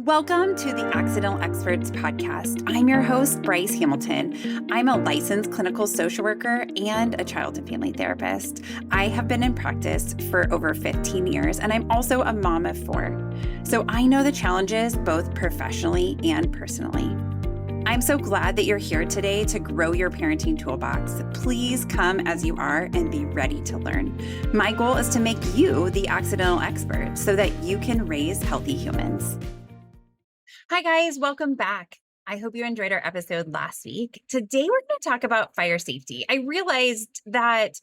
Welcome to the Accidental Experts podcast. I'm your host, Bryce Hamilton. I'm a licensed clinical social worker and a child and family therapist. I have been in practice for over 15 years, and I'm also a mom of 4. So I know the challenges both professionally and personally. I'm so glad that you're here today to grow your parenting toolbox. Please come as you are and be ready to learn. My goal is to make you the accidental expert so that you can raise healthy humans. Hi, guys. Welcome back. I hope you enjoyed our episode last week. Today, we're going to talk about fire safety. I realized that,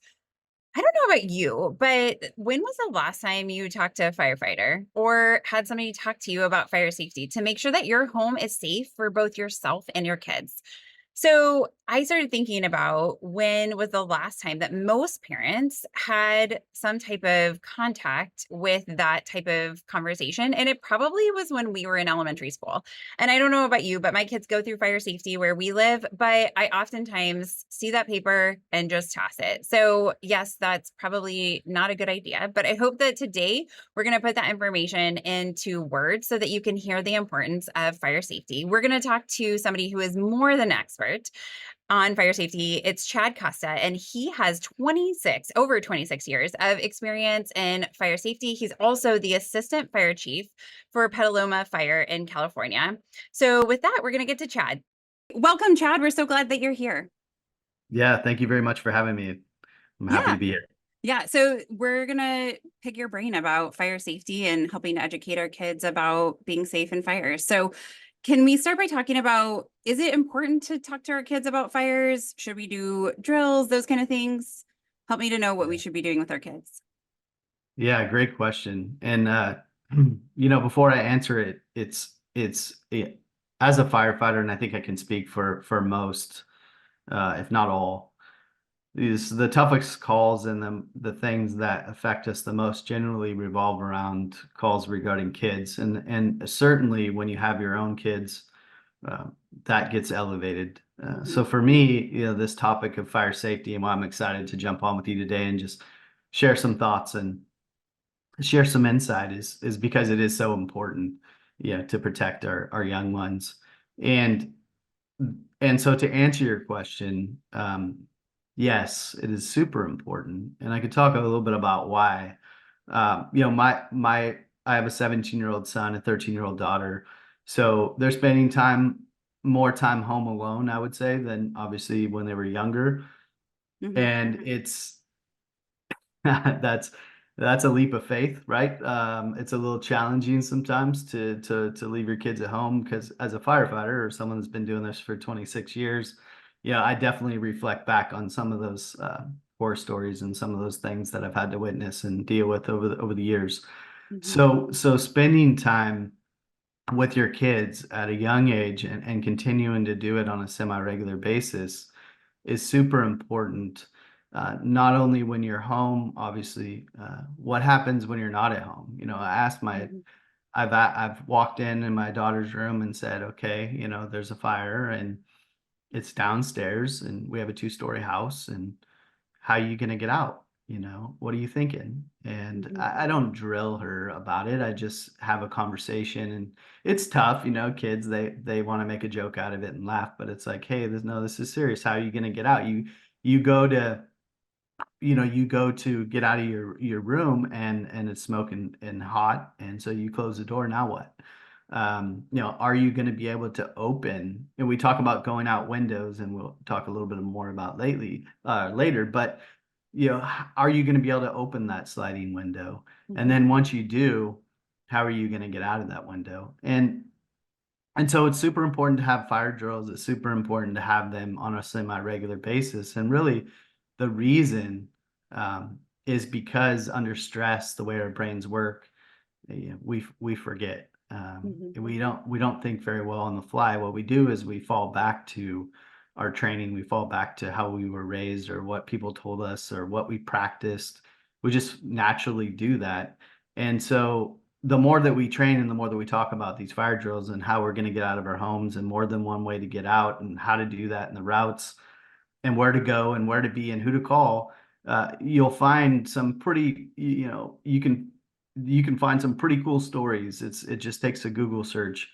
I don't know about you, but when was the last time you talked to a firefighter or had somebody talk to you about fire safety to make sure that your home is safe for both yourself and your kids? So I started thinking about when was the last time that most parents had some type of contact with that type of conversation. And it probably was when we were in elementary school. And I don't know about you, but my kids go through fire safety where we live, but I oftentimes see that paper and just toss it. So yes, that's probably not a good idea, but I hope that today we're going to put that information into words so that you can hear the importance of fire safety. We're going to talk to somebody who is more than an expert on fire safety. It's Chad Costa, and he has over 26 years of experience in fire safety. He's also the assistant fire chief for Petaluma Fire in California. So with that, we're going to get to Chad. Welcome, Chad. We're so glad that you're here. Yeah, thank you very much for having me. I'm happy to be here. Yeah, so we're going to pick your brain about fire safety and helping to educate our kids about being safe in fires. So can we start by talking about, is it important to talk to our kids about fires? Should we do drills, those kind of things? Help me to know what we should be doing with our kids. Yeah, great question. And before I answer it, as a firefighter, and I think I can speak for most, if not all, the toughest calls and the things that affect us the most generally revolve around calls regarding kids. And certainly when you have your own kids, that gets elevated. So for me, this topic of fire safety and why I'm excited to jump on with you today and just share some thoughts and share some insight is because it is so important, to protect our young ones. And so to answer your question, yes, it is super important. And I could talk a little bit about why. I have a 17-year-old son, a 13-year-old daughter. So they're spending more time home alone, I would say, than obviously when they were younger. And it's that's a leap of faith, right? It's a little challenging sometimes to leave your kids at home, because as a firefighter or someone that's been doing this for 26 years, I definitely reflect back on some of those horror stories and some of those things that I've had to witness and deal with over the years. So spending time with your kids at a young age and continuing to do it on a semi-regular basis is super important. Not only when you're home, obviously, what happens when you're not at home? I've walked in my daughter's room and said, okay, there's a fire and it's downstairs and we have a 2-story house, and how are you going to get out? What are you thinking? And I don't drill her about it. I just have a conversation, and it's tough, kids, they want to make a joke out of it and laugh, but it's like, hey, this is serious. How are you going to get out? You go to get out of your room and it's smoking and hot. And so you close the door. Now what? Are you going to be able to open? And we talk about going out windows, and we'll talk a little bit more about later, but are you going to be able to open that sliding window? And then once you do, how are you going to get out of that window? And so it's super important to have fire drills. It's super important to have them on a semi-regular basis. And really, the reason is because under stress, the way our brains work, we forget. We don't think very well on the fly. What we do is we fall back to our training. We fall back to how we were raised or what people told us or what we practiced. We just naturally do that. And so the more that we train and the more that we talk about these fire drills and how we're going to get out of our homes and more than one way to get out and how to do that and the routes and where to go and where to be and who to call, you'll find some pretty, you can you can find some pretty cool stories. It just takes a Google search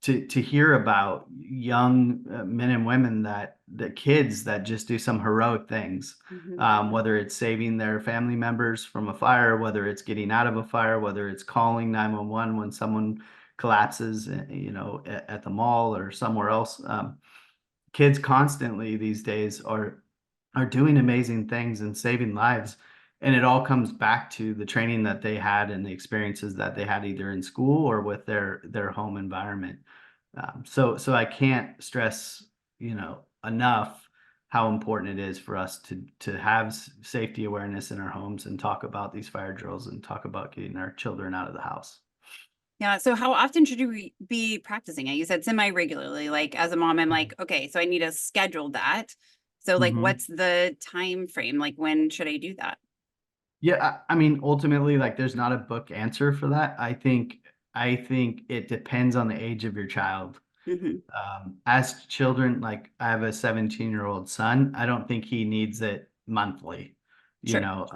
to hear about young men and women that kids that just do some heroic things. Mhm. Whether it's saving their family members from a fire, whether it's getting out of a fire, whether it's calling 911 when someone collapses, at the mall or somewhere else. Kids constantly these days are doing amazing things and saving lives, and it all comes back to the training that they had and the experiences that they had either in school or with their home environment. So I can't stress enough how important it is for us to have safety awareness in our homes and talk about these fire drills and talk about getting our children out of the house. Yeah. So how often should we be practicing it? You said semi-regularly. Like as a mom, I'm like, okay, so I need to schedule that. So like Mhm. what's the time frame? Like when should I do that? Yeah, I mean, ultimately, like, there's not a book answer for that. I think it depends on the age of your child. Hmm. As children, like, I have a 17-year-old son. I don't think he needs it monthly. You Sure. know,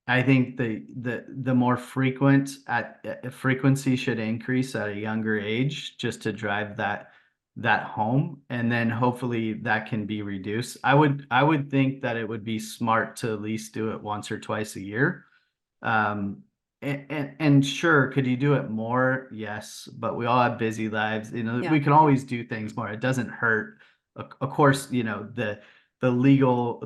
I think the more frequency should increase at a younger age just to drive that home, and then hopefully that can be reduced. I would think that it would be smart to at least do it once or twice a year. Um, and sure, could you do it more? Yes, but we all have busy lives. Yeah. We can always do things more. It doesn't hurt. Of course, the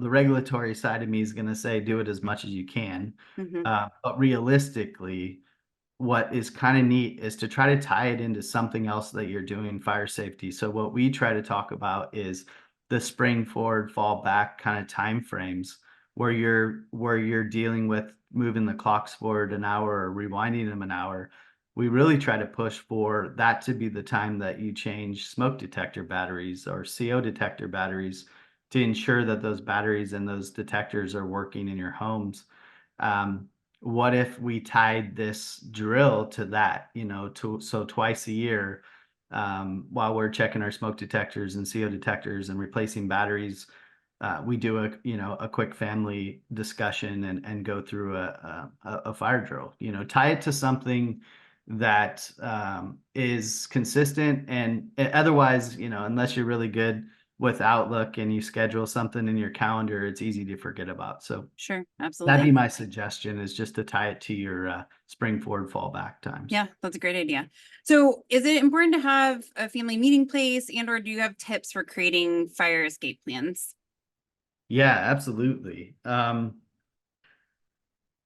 regulatory side of me is going to say do it as much as you can. Hmm. But realistically, what is kind of neat is to try to tie it into something else that you're doing fire safety. So what we try to talk about is the spring forward, fall back kind of time frames where you're dealing with moving the clocks forward an hour or rewinding them an hour. We really try to push for that to be the time that you change smoke detector batteries or CO detector batteries to ensure that those batteries and those detectors are working in your homes. Um, what if we tied this drill to that, so twice a year, while we're checking our smoke detectors and CO detectors and replacing batteries, we do a quick family discussion and go through a fire drill. Tie it to something that is consistent, and otherwise, unless you're really good with Outlook and you schedule something in your calendar, it's easy to forget about. So Sure. that'd be Absolutely. my suggestion, is just to tie it to your spring forward, fall back times. Yeah, that's a great idea. So is it important to have a family meeting place and or do you have tips for creating fire escape plans? Yeah, absolutely. When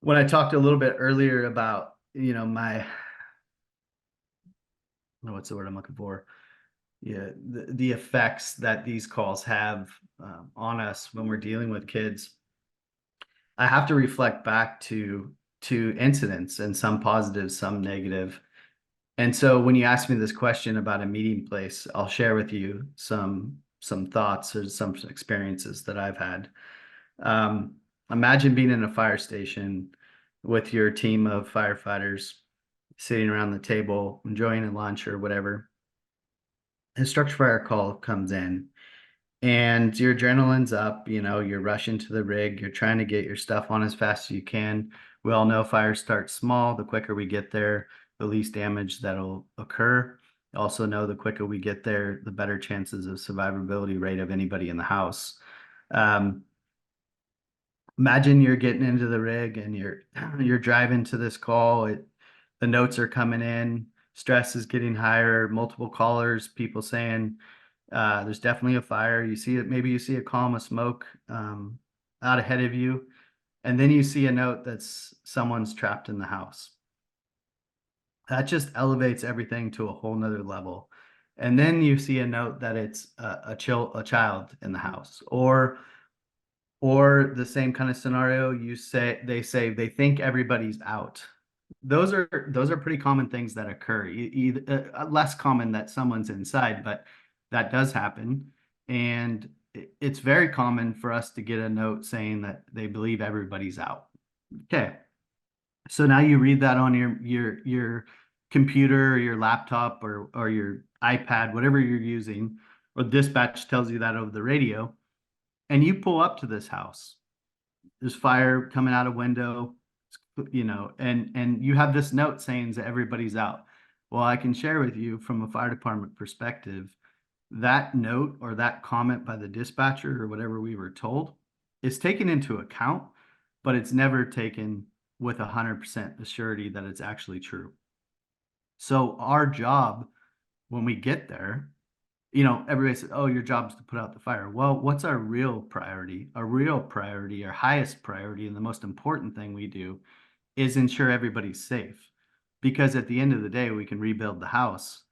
I talked a little bit earlier about, what's the word I'm looking for? Yeah, the effects that these calls have on us when we're dealing with kids, I have to reflect back to incidents, and some positive, some negative. And so when you ask me this question about a meeting place, I'll share with you some thoughts or some experiences that I've had. Um, Imagine being in a fire station with your team of firefighters sitting around the table, enjoying a lunch or whatever. A structure fire call comes in and your adrenaline's up, you're rushing to the rig, you're trying to get your stuff on as fast as you can. We all know fires start small. The quicker we get there, the least damage that'll occur. Also know the quicker we get there, the better chances of survivability rate of anybody in the house. Um, Imagine you're getting into the rig and you're driving to this call. The notes are coming in, stress is getting higher, multiple callers, people saying there's definitely a fire. You see it, maybe you see a column of smoke out ahead of you, and then you see a note that's someone's trapped in the house. That just elevates everything to a whole nother level. And then you see a note that it's a child in the house, or the same kind of scenario, they say they think everybody's out. Those are pretty common things that occur. Less common that someone's inside, but that does happen. And it's very common for us to get a note saying that they believe everybody's out. Okay. So now you read that on your computer or your laptop or your iPad, whatever you're using, or dispatch tells you that over the radio, and you pull up to this house. There's fire coming out a window, and you have this note saying that everybody's out. Well, I can share with you from a fire department perspective, that note or that comment by the dispatcher or whatever we were told is taken into account, but it's never taken with 100% surety that it's actually true. So our job when we get there, everybody says, oh, your job is to put out the fire. Well, what's our real priority? Our real priority, our highest priority, and the most important thing we do is ensure everybody's safe. Because at the end of the day, we can rebuild the house,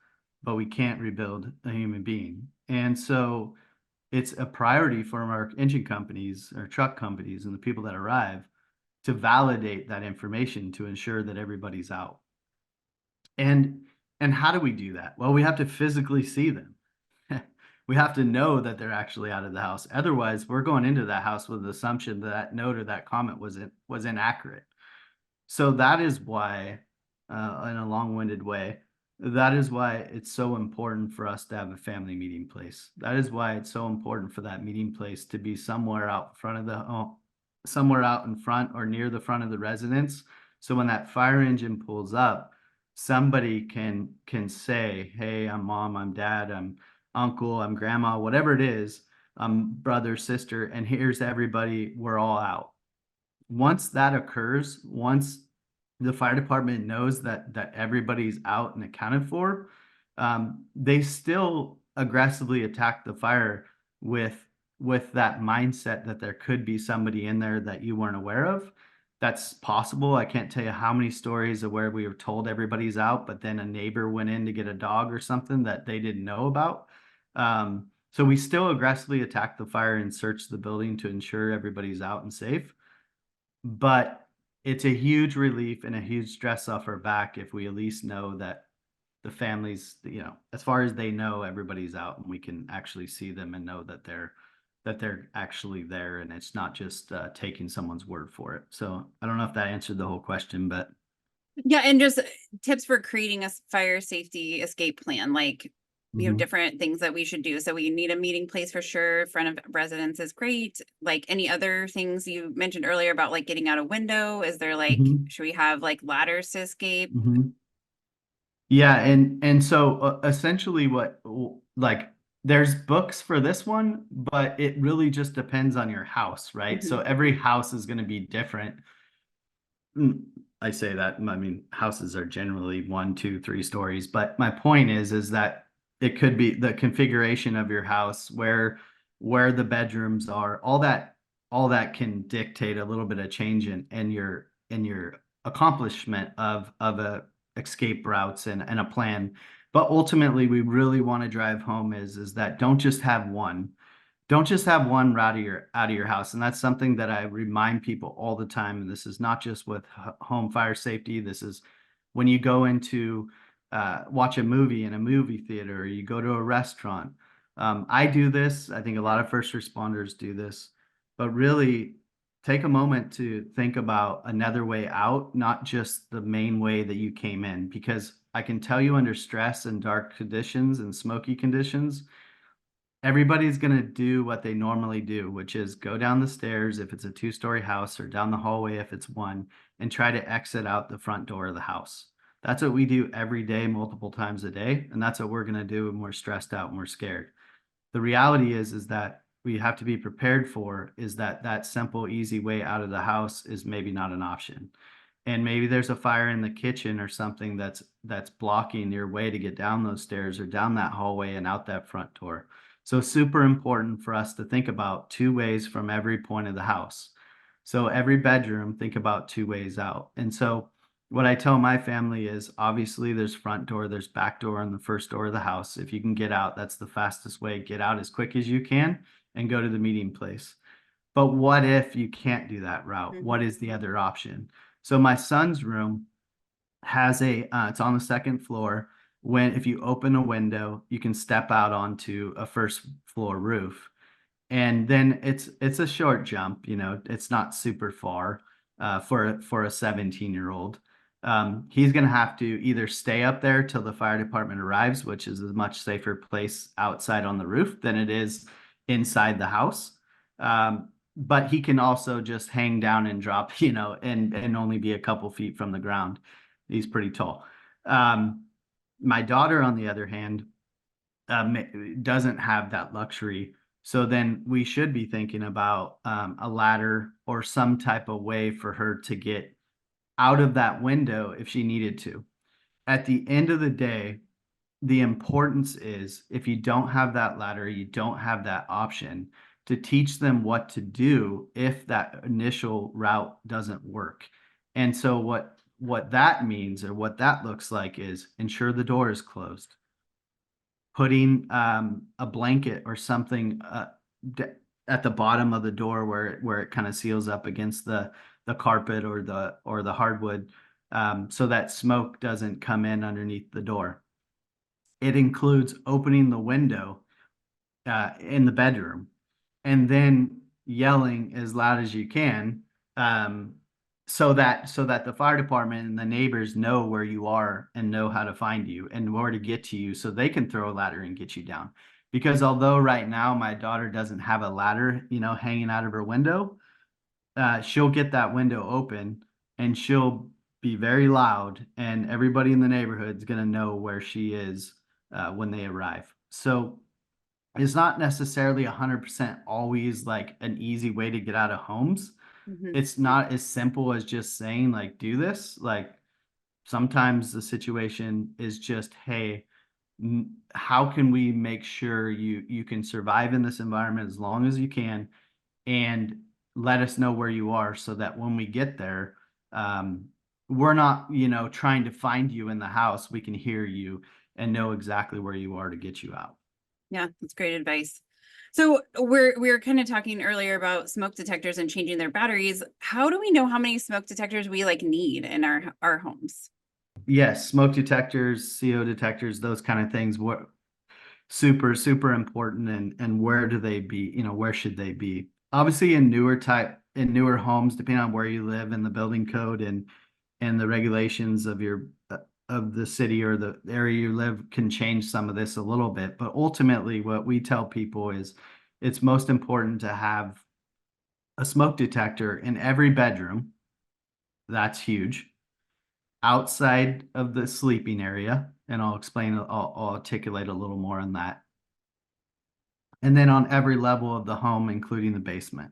but we can't rebuild a human being. And so it's a priority for our engine companies or truck companies and the people that arrive to validate that information to ensure that everybody's out. And how do we do that? Well, we have to physically see them. We have to know that they're actually out of the house. Otherwise, we're going into that house with the assumption that that note or that comment was inaccurate. So that is why, in a long-winded way, that is why it's so important for us to have a family meeting place. That is why it's so important for that meeting place to be somewhere out front of the home, somewhere out in front or near the front of the residence. So when that fire engine pulls up, somebody can say, hey, I'm mom, I'm dad, I'm uncle, I'm grandma, whatever it is, brother, sister, and here's everybody, we're all out. Once that occurs, once the fire department knows that everybody's out and accounted for, they still aggressively attack the fire with that mindset that there could be somebody in there that you weren't aware of. That's possible. I can't tell you how many stories of where we were told everybody's out, but then a neighbor went in to get a dog or something that they didn't know about. So we still aggressively attack the fire and search the building to ensure everybody's out and safe. But it's a huge relief and a huge stress off our back if we at least know that the families, as far as they know, everybody's out and we can actually see them and know that they're actually there and it's not just taking someone's word for it. So I don't know if that answered the whole question, but Yeah, and just tips for creating a fire safety escape plan, like different things that we should do. So we need a meeting place for sure. Front of residence is great. Like any other things you mentioned earlier about like getting out a window? Is there should we have like ladders to escape? Yeah, and so essentially there's books for this one, but it really just depends on your house, right? So every house is going to be different. I say that, I mean, houses are generally 1, 2, 3 stories, but my point is that it could be the configuration of your house, where the bedrooms are, all that can dictate a little bit of change in your accomplishment of a escape routes and a plan. But ultimately, we really want to drive home is that don't just have one route out of your house. And that's something that I remind people all the time. And this is not just with home fire safety. This is when you go into watch a movie in a movie theater, or you go to a restaurant. I do this. I think a lot of first responders do this, but really take a moment to think about another way out, not just the main way that you came in, because I can tell you under stress and dark conditions and smoky conditions, everybody's going to do what they normally do, which is go down the stairs if it's a 2-story house, or down the hallway if it's one, and try to exit out the front door of the house. That's what we do every day, multiple times a day. And that's what we're going to do when we're stressed out and we're scared. The reality is that we have to be prepared for is that simple, easy way out of the house is maybe not an option. And maybe there's a fire in the kitchen or something that's blocking your way to get down those stairs or down that hallway and out that front door. So super important for us to think about 2 ways from every point of the house. So every bedroom, think about 2 ways out. And so what I tell my family is, obviously there's front door, there's back door on the first door of the house. If you can get out, that's the fastest way. Get out as quick as you can and go to the meeting place. But what if you can't do that route? What is the other option? So my son's room has it's on the 2nd floor. If you open a window, you can step out onto a 1st floor roof. And then it's a short jump, it's not super far for a 17-year-old. He's going to have to either stay up there till the fire department arrives, which is a much safer place outside on the roof than it is inside the house. but he can also just hang down and drop, and only be a couple feet from the ground. He's pretty tall. My daughter, on the other hand, doesn't have that luxury. So then we should be thinking about a ladder or some type of way for her to get out of that window if she needed to. At the end of the day, the importance is, if you don't have that ladder, you don't have that option, to teach them what to do if that initial route doesn't work. And so what that means, or what that looks like, is ensure the door is closed, putting a blanket or something at the bottom of the door where it kind of seals up against the carpet or the hardwood, so that smoke doesn't come in underneath the door. It includes opening the window in the bedroom and then yelling as loud as you can, so that the fire department and the neighbors know where you are and know how to find you and where to get to you, so they can throw a ladder and get you down. Because although right now my daughter doesn't have a ladder, hanging out of her window, she'll get that window open and she'll be very loud, and everybody in the neighborhood is going to know where she is when they arrive. So it's not necessarily 100% always like an easy way to get out of homes. It's not as simple as just saying, like, do this. Like, sometimes the situation is just, hey, how can we make sure you can survive in this environment as long as you can, and let us know where you are, so that when we get there, we're not, trying to find you in the house. We can hear you and know exactly where you are to get you out. Yeah, that's great advice. So we were kind of talking earlier about smoke detectors and changing their batteries. How do we know how many smoke detectors we need in our homes? Yes, smoke detectors, CO detectors, those kind of things. What super, super important. And where do they be? Where should they be? Obviously, in newer homes, depending on where you live and the building code and the regulations of the city or the area you live, can change some of this a little bit. But ultimately, what we tell people is it's most important to have a smoke detector in every bedroom. That's huge. Outside of the sleeping area, and I'll articulate a little more on that. And then on every level of the home, including the basement.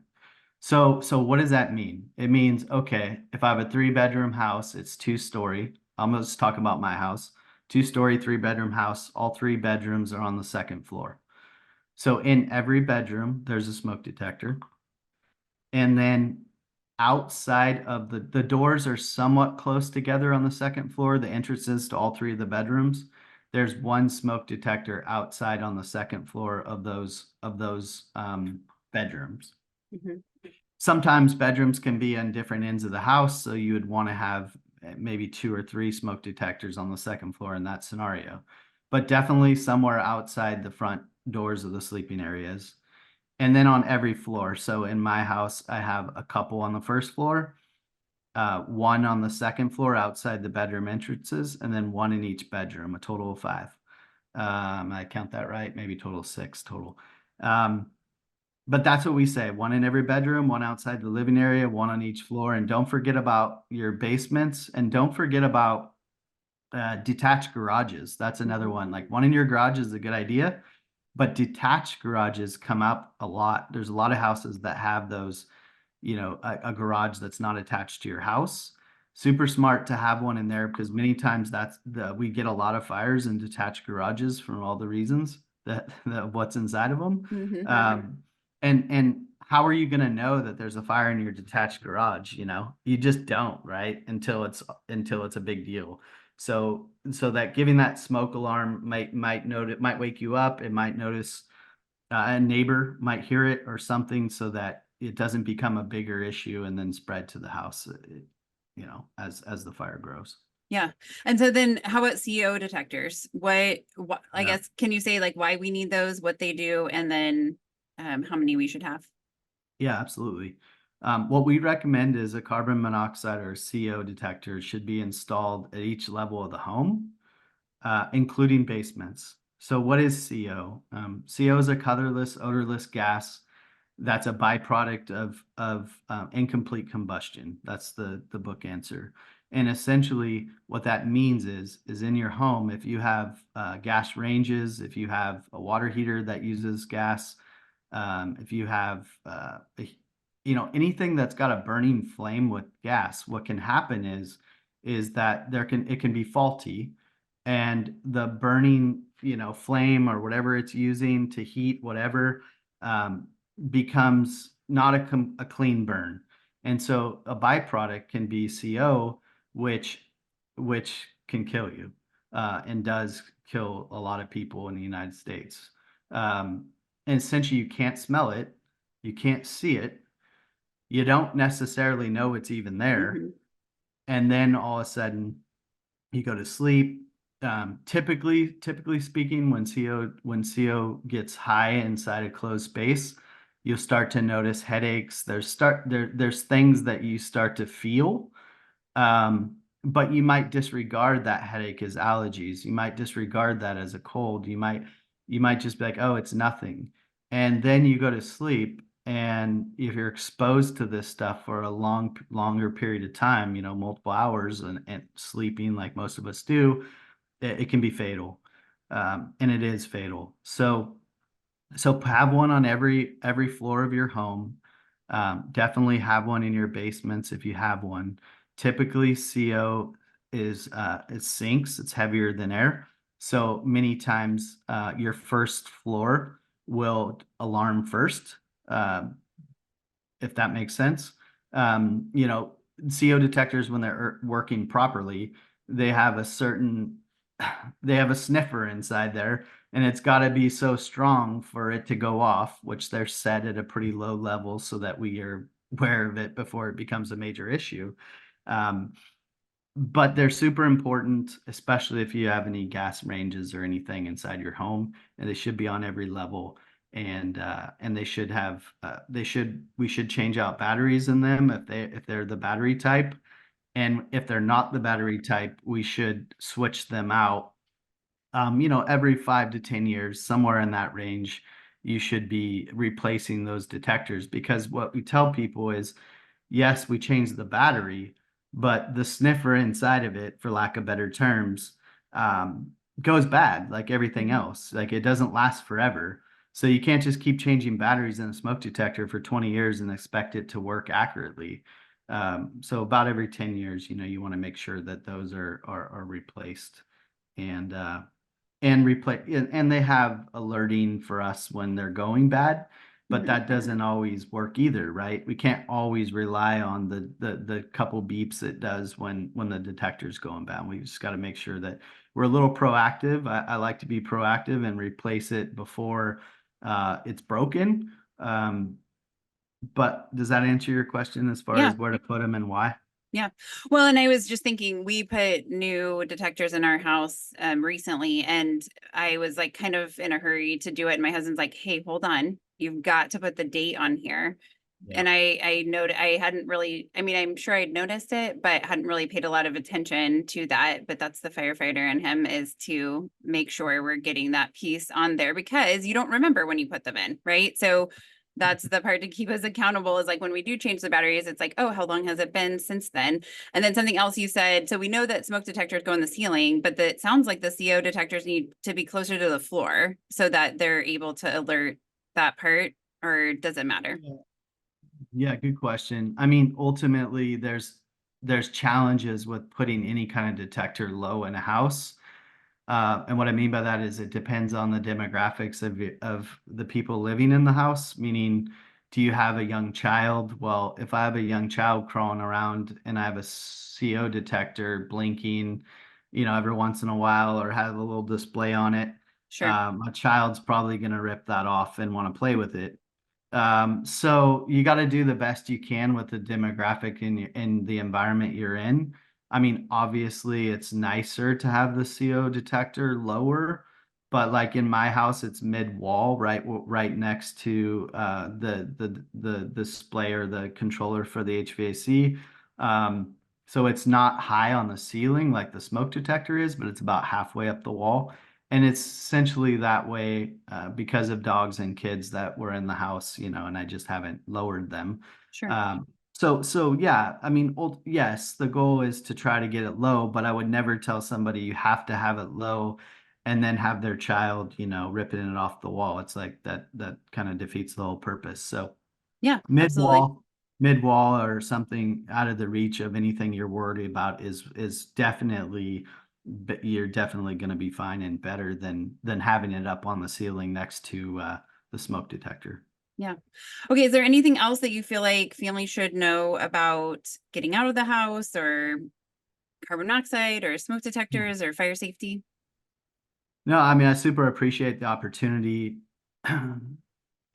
So what does that mean? It means, okay, if I have a 3-bedroom house, it's 2-story. I'm going to talk about my house. 2-story, 3-bedroom house. All 3 bedrooms are on the second floor. So in every bedroom, there's a smoke detector. And then outside of the doors are somewhat close together on the second floor, the entrances to all 3 of the bedrooms. There's one smoke detector outside on the second floor of those bedrooms. Sometimes bedrooms can be on different ends of the house, so you would want to have maybe 2 or 3 smoke detectors on the second floor in that scenario, but definitely somewhere outside the front doors of the sleeping areas. And then on every floor. So in my house, I have a couple on the first floor, one on the second floor outside the bedroom entrances, and then one in each bedroom, a total of 5. I count that right? Maybe total 6 total. But that's what we say: one in every bedroom, one outside the living area, one on each floor. And don't forget about your basements, and don't forget about detached garages. That's another one. Like, one in your garage is a good idea, but detached garages come up a lot. There's a lot of houses that have those, a garage that's not attached to your house. Super smart to have one in there, because many times we get a lot of fires in detached garages from all the reasons that what's inside of them. And how are you going to know that there's a fire in your detached garage? You just don't, right? Until it's a big deal. So that giving that smoke alarm might wake you up. It might notice, a neighbor might hear it or something, so that it doesn't become a bigger issue and then spread to the house, as the fire grows. Yeah. And so then how about CO detectors? What I Yeah. guess, can you say like why we need those, what they do, and then how many we should have? Yeah, absolutely. What we recommend is a carbon monoxide or CO detector should be installed at each level of the home, including basements. So what is CO? CO is a colorless, odorless gas that's a byproduct of incomplete combustion. That's the book answer. And essentially, what that means is in your home, if you have gas ranges, if you have a water heater that uses gas, if you have anything that's got a burning flame with gas, what can happen is that it can be faulty, and the burning flame or whatever it's using to heat whatever um, becomes not a clean burn. And so a byproduct can be CO, which can kill you, and does kill a lot of people in the United States. Um, and essentially, you can't smell it, you can't see it, you don't necessarily know it's even there, Hmm. and then all of a sudden you go to sleep. Typically speaking, when CO gets high inside a closed space, you'll start to notice headaches. There's things that you start to feel, but you might disregard that headache as allergies. You might disregard that as a cold. You might just be like, oh, it's nothing. And then you go to sleep, and if you're exposed to this stuff for a longer period of time, multiple hours and sleeping like most of us do, it can be fatal. And it is fatal. So have one on every floor of your home. Definitely have one in your basements if you have one. Typically, CO it sinks. It's heavier than air. So many times, your first floor will alarm first. If that makes sense. Um, you know, CO detectors, when they're working properly, they have a certain, they have a sniffer inside there, and it's got to be so strong for it to go off, which they're set at a pretty low level so that we are aware of it before it becomes a major issue. Um, but they're super important, especially if you have any gas ranges or anything inside your home, and they should be on every level. And they should have we should change out batteries in them if they're the battery type. And if they're not the battery type, we should switch them out. Every 5 to 10 years, somewhere in that range, you should be replacing those detectors, because what we tell people is, yes, we changed the battery, but the sniffer inside of it, for lack of better terms, um, goes bad like everything else. Like, it doesn't last forever. So you can't just keep changing batteries in a smoke detector for 20 years and expect it to work accurately. So about every 10 years, you want to make sure that those are replaced. And and they have alerting for us when they're going bad, but Hmm. that doesn't always work either, right? We can't always rely on the couple beeps it does when the detector's going bad. We just got to make sure that we're a little proactive. I like to be proactive and replace it before it's broken. But does that answer your question as far Yeah. as where to put them and why? Yeah. Well, and I was just thinking, we put new detectors in our house recently, and I was like kind of in a hurry to do it. And my husband's like, hey, hold on. You've got to put the date on here. Yeah. And I noted, I hadn't really, I mean, I'm sure I'd noticed it, but hadn't really paid a lot of attention to that. But that's the firefighter in him, is to make sure we're getting that piece on there, because you don't remember when you put them in, right? So that's the part to keep us accountable, is like when we do change the batteries, it's like, oh, how long has it been since then? And then something else you said, so we know that smoke detectors go in the ceiling, but it sounds like the CO detectors need to be closer to the floor so that they're able to alert that part, or does it matter? Yeah, good question. I mean, ultimately, there's challenges with putting any kind of detector low in a house. And what I mean by that is, it depends on the demographics of the people living in the house. Meaning, do you have a young child? Well, if I have a young child crawling around and I have a CO detector blinking, every once in a while, or have a little display on it, Sure. my child's probably going to rip that off and want to play with it. So you got to do the best you can with the demographic in the environment you're in. I mean, obviously, it's nicer to have the CO detector lower, but like in my house, it's mid wall, right next to the display or the controller for the HVAC. So it's not high on the ceiling like the smoke detector is, but it's about halfway up the wall. And it's essentially that way because of dogs and kids that were in the house, and I just haven't lowered them. Sure. So yeah, I mean, yes, the goal is to try to get it low, but I would never tell somebody you have to have it low and then have their child, ripping it off the wall. It's like that kind of defeats the whole purpose. So Yeah, mid absolutely. wall, mid wall or something out of the reach of anything you're worried about is definitely, you're definitely going to be fine and better than having it up on the ceiling next to the smoke detector. Yeah. Okay. Is there anything else that you feel like families should know about getting out of the house, or carbon monoxide or smoke detectors or fire safety? No, I mean, I super appreciate the opportunity.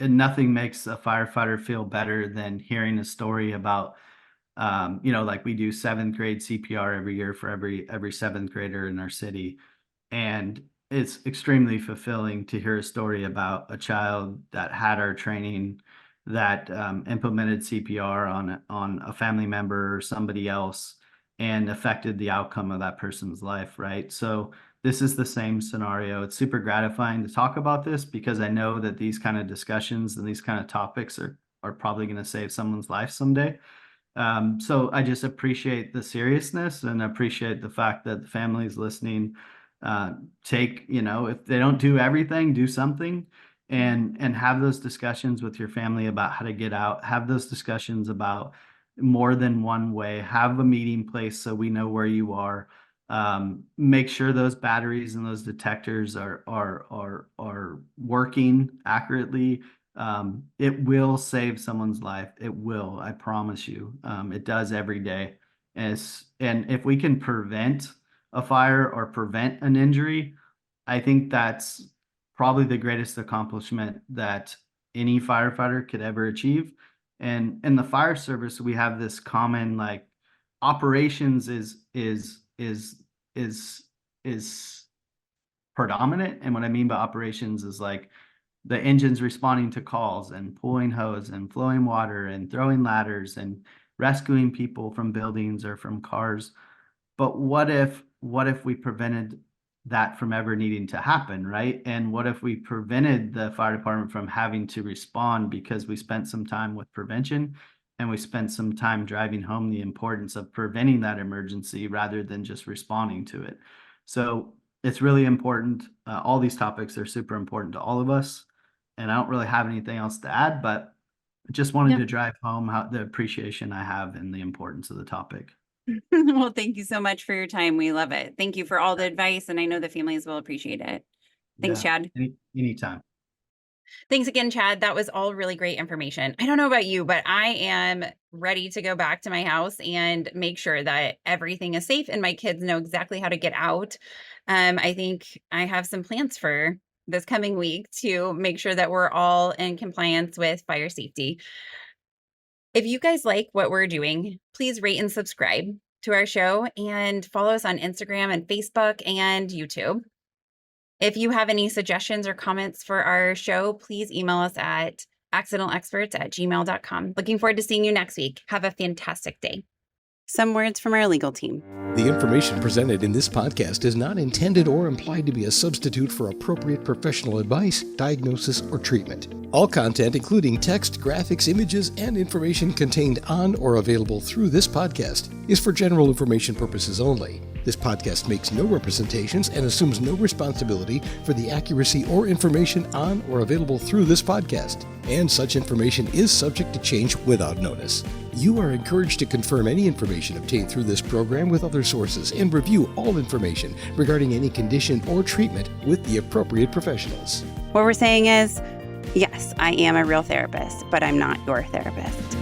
And nothing makes a firefighter feel better than hearing a story about, like we do 7th grade CPR every year for every 7th grader in our city. And it's extremely fulfilling to hear a story about a child that had our training, that implemented CPR on a family member or somebody else and affected the outcome of that person's life, right? So this is the same scenario. It's super gratifying to talk about this because I know that these kind of discussions and these kind of topics are probably going to save someone's life someday. So I just appreciate the seriousness and appreciate the fact that the family's listening. If they don't do everything, do something, and have those discussions with your family about how to get out. Have those discussions about more than one way. Have a meeting place so we know where you are. Make sure those batteries and those detectors are working accurately. It will save someone's life. It will, I promise you. It does every day. And if we can prevent a fire or prevent an injury, I think that's probably the greatest accomplishment that any firefighter could ever achieve. And in the fire service, we have this common, like, operations is predominant. And what I mean by operations is like the engine's responding to calls and pulling hose and flowing water and throwing ladders and rescuing people from buildings or from cars. But what if we prevented that from ever needing to happen, right? And what if we prevented the fire department from having to respond because we spent some time with prevention and we spent some time driving home the importance of preventing that emergency rather than just responding to it. So it's really important. All these topics are super important to all of us. And I don't really have anything else to add, but I just wanted to drive home the appreciation I have and the importance of the topic. Well, thank you so much for your time. We love it. Thank you for all the advice, and I know the families will appreciate it. Thanks, Yeah, Chad. anytime. Thanks again, Chad. That was all really great information. I don't know about you, but I am ready to go back to my house and make sure that everything is safe and my kids know exactly how to get out. I think I have some plans for this coming week to make sure that we're all in compliance with fire safety. If you guys like what we're doing, please rate and subscribe to our show and follow us on Instagram and Facebook and YouTube. If you have any suggestions or comments for our show, please email us at accidentalexperts@gmail.com. Looking forward to seeing you next week. Have a fantastic day. Some words from our legal team. The information presented in this podcast is not intended or implied to be a substitute for appropriate professional advice, diagnosis, or treatment. All content, including text, graphics, images, and information contained on or available through this podcast, is for general information purposes only. This podcast makes no representations and assumes no responsibility for the accuracy or information on or available through this podcast, and such information is subject to change without notice. You are encouraged to confirm any information obtained through this program with other sources and review all information regarding any condition or treatment with the appropriate professionals. What we're saying is, yes, I am a real therapist, but I'm not your therapist.